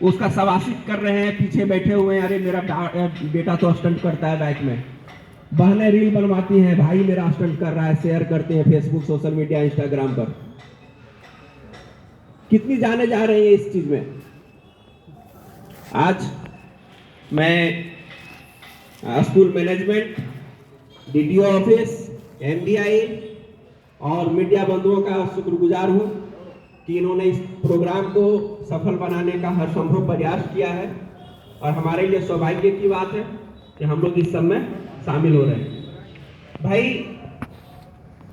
उसका शवासिक कर रहे हैं, पीछे बैठे हुए हैं, अरे मेरा बेटा तो स्टंट करता है बाइक में। बहनें रील बनवाती हैं, भाई मेरा स्टंट कर रहा है, शेयर करते हैं फेसबुक, सोशल मीडिया, इंस्टाग्राम पर। कितनी जाने जा रही है इस चीज में। आज मैं school management, DTO office, MDI और मीडिया बंधुओं का शुक्रगुजार हूं कि इन्होंने इस प्रोग्राम को सफल बनाने का हर संभव प्रयास किया है और हमारे लिए सौभाग्य की बात है कि हम लोग इस सब में शामिल हो रहे हैं। भाई,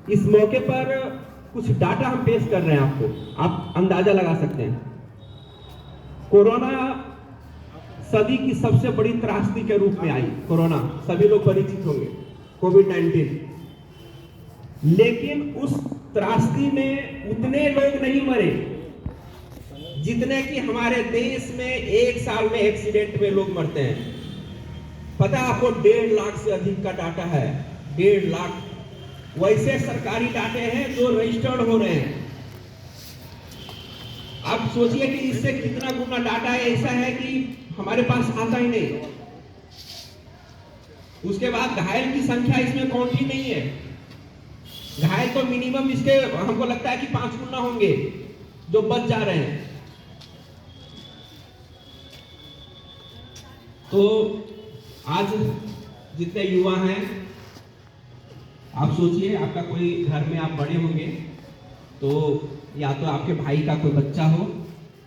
इस मौके पर कुछ डाटा हम पेश कर रहे हैं आपको, आप अंदाजा लगा सकते हैं। कोरोना सदी की सबसे बड़ी त्रासदी के रूप में आई। कोरोना सभी लोग परिचित होंगे, कोविड-19। लेकिन उस त्रासदी में उतने लोग नहीं मरे जितने कि हमारे देश में एक साल में एक्सीडेंट में लोग मरते हैं। पता है आपको, 1.5 लाख से अधिक का डाटा है। 1.5 लाख वैसे सरकारी डाटे हैं जो रजिस्टर्ड हो रहे हैं। आप सोचिए कि इससे कितना गुना डाटा है ऐसा है कि हमारे पास आता ही नहीं। उसके बाद घायल की संख्या इसमें काउंट ही नहीं है। घायल तो मिनिमम इसके हमको लगता है कि 5 गुना होंगे जो बच जा रहे हैं। तो आज जितने युवा हैं, आप सोचिए, आपका कोई घर में आप बड़े होंगे तो या तो आपके भाई का कोई बच्चा हो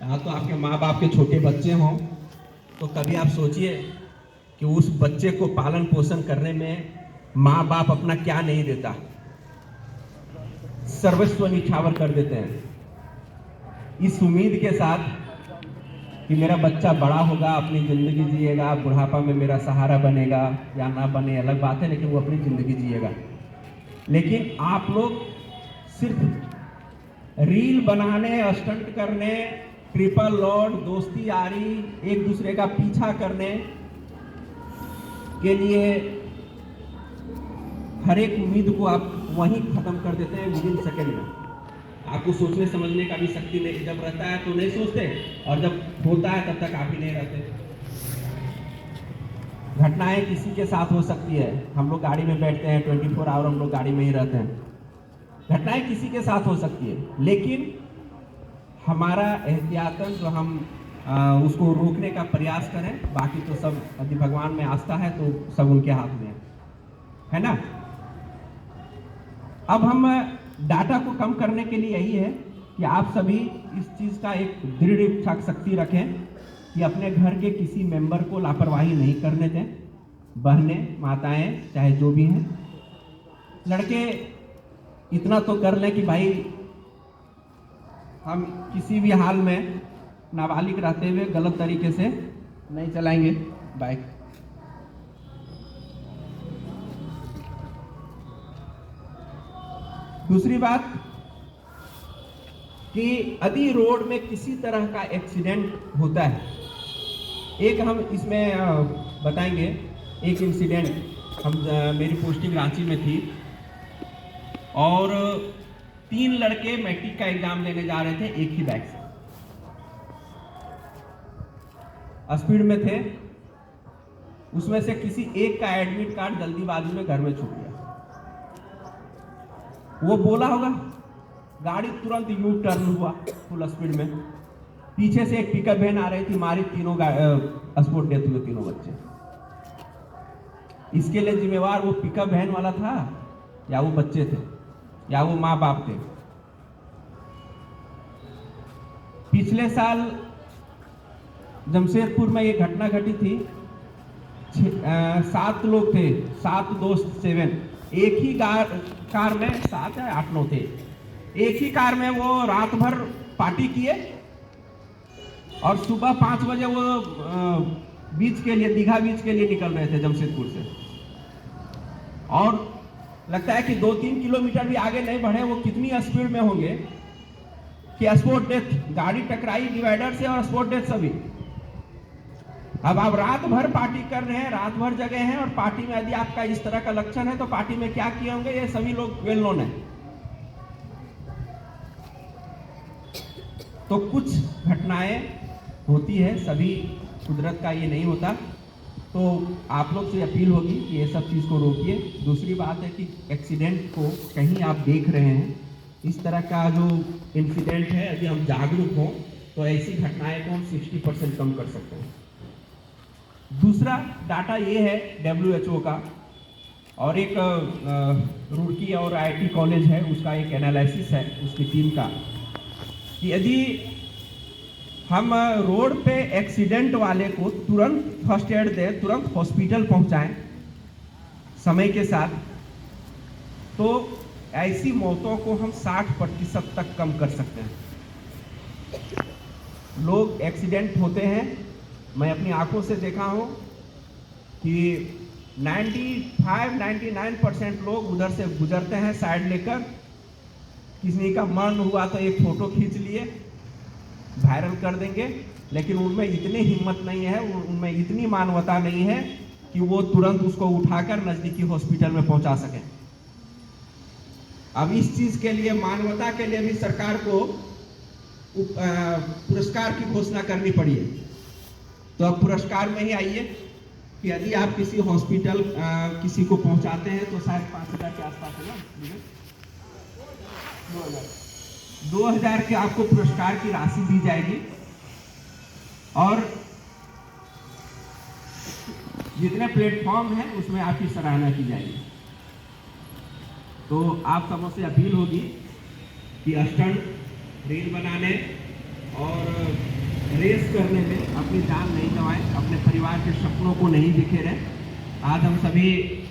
या तो आपके माँ बाप के छोटे बच्चे हों, तो कभी आप सोचिए कि उस बच्चे को पालन पोषण करने में माँ बाप अपना क्या नहीं देता, सर्वस्व निछावर कर देते हैं इस उम्मीद के साथ कि मेरा बच्चा बड़ा होगा, अपनी जिंदगी जिएगा, बुढ़ापा में मेरा सहारा बनेगा या ना बने अलग बात है, लेकिन वो अपनी जिंदगी जिएगा। लेकिन आप लोग सिर्फ रील बनाने, स्टंट करने, ट्रिपल लॉर्ड, दोस्ती यारी, एक दूसरे का पीछा करने के लिए हर एक उम्मीद को आप वहीं खत्म कर देते हैं विदिन सेकेंड में। आपको सोचने समझने का भी शक्ति नहीं, जब रहता है तो नहीं सोचते और जब होता है तब तक आप ही नहीं रहते। घटनाएं किसी के साथ हो सकती है, हम लोग गाड़ी में बैठते हैं, 24 आवर हम लोग गाड़ी में ही रहते हैं। घटनाएं किसी के साथ हो सकती है, लेकिन हमारा एहतियातन जो हम उसको रोकने का प्रयास करें, बाकी तो सब यदि भगवान में आस्था है तो सब उनके हाथ में है ना। अब हम डाटा को कम करने के लिए यही है कि आप सभी इस चीज़ का एक दृढ़ इच्छा शक्ति रखें कि अपने घर के किसी मेंबर को लापरवाही नहीं करने दें। बहनें, माताएं, चाहे जो भी हैं, लड़के इतना तो कर लें कि भाई हम किसी भी हाल में नाबालिग रहते हुए गलत तरीके से नहीं चलाएंगे बाइक। दूसरी बात कि यदि रोड में किसी तरह का एक्सीडेंट होता है, एक हम इसमें बताएंगे एक इंसिडेंट। हम मेरी पोस्टिंग रांची में थी और 3 लड़के मैट्रिक का एग्जाम देने जा रहे थे एक ही बाइक से, स्पीड में थे। उसमें से किसी एक का एडमिट कार्ड जल्दीबाजी में घर में छूट गया। वो बोला होगा, गाड़ी तुरंत यू टर्न हुआ फुल स्पीड में, पीछे से एक पिकअप वैन आ रही थी, मारी, तीनों स्पॉट डेथ हुए, तीनों बच्चे। इसके लिए जिम्मेवार वो पिकअप वैन वाला था या वो बच्चे थे या वो माँ बाप थे। पिछले साल जमशेदपुर में ये घटना घटी थी। 7 लोग थे, 7 दोस्त, 7, एक ही कार में 7 या 8 थे। एक ही कार में वो रात भर पार्टी किए और सुबह 5 बजे वो बीच के लिए, दीघा बीच के लिए निकल रहे थे जमशेदपुर से। और लगता है कि 2-3 किलोमीटर भी आगे नहीं बढ़े, वो कितनी स्पीड में होंगे कि स्पॉट डेथ, गाड़ी टकराई डिवाइडर से और स्पॉट डेथ सभी। अब आप रात भर पार्टी कर रहे हैं, रात भर जगह हैं, और पार्टी में यदि आपका इस तरह का लक्षण है तो पार्टी में क्या किए होंगे ये सभी लोग वेल नोन है। तो कुछ घटनाएं होती है, सभी कुदरत का ये नहीं होता। तो आप लोग से अपील होगी कि ये सब चीज़ को रोकिए। दूसरी बात है कि एक्सीडेंट को कहीं आप देख रहे हैं, इस तरह का जो इंसिडेंट है, यदि हम जागरूक हों तो ऐसी घटनाएं को हम 60% कम कर सकते हैं। दूसरा डाटा ये है WHO का, और एक रुड़की और IIT कॉलेज है, उसका एक एनालिसिस है उसकी टीम का, कि यदि हम रोड पे एक्सीडेंट वाले को तुरंत फर्स्ट एड दें, तुरंत हॉस्पिटल पहुंचाएं समय के साथ, तो ऐसी मौतों को हम 60% तक कम कर सकते हैं। लोग एक्सीडेंट होते हैं, मैं अपनी आंखों से देखा हूं कि 95-99% लोग उधर से गुजरते हैं साइड लेकर, किसी का मरण हुआ तो एक फोटो खींच लिए, वायरल कर देंगे, लेकिन उनमें इतनी हिम्मत नहीं है, उनमें इतनी मानवता नहीं है कि वो तुरंत उसको उठाकर नजदीकी हॉस्पिटल में पहुंचा सकें। अब इस चीज के लिए, मानवता के लिए भी सरकार को पुरस्कार की घोषणा करनी पड़ी है। तो अब पुरस्कार में ही आइए कि यदि आप किसी हॉस्पिटल किसी को पहुंचाते हैं तो शायद 5,000 के आसपास है ना, 2,000 के आपको पुरस्कार की राशि दी जाएगी, और जितने प्लेटफॉर्म हैं उसमें आपकी सराहना की जाएगी। तो आप सबों से अपील होगी कि स्टंट रील बनाने और रेस करने में अपनी जान नहीं गंवाएं, अपने परिवार के सपनों को नहीं बिखेरें। आज हम सभी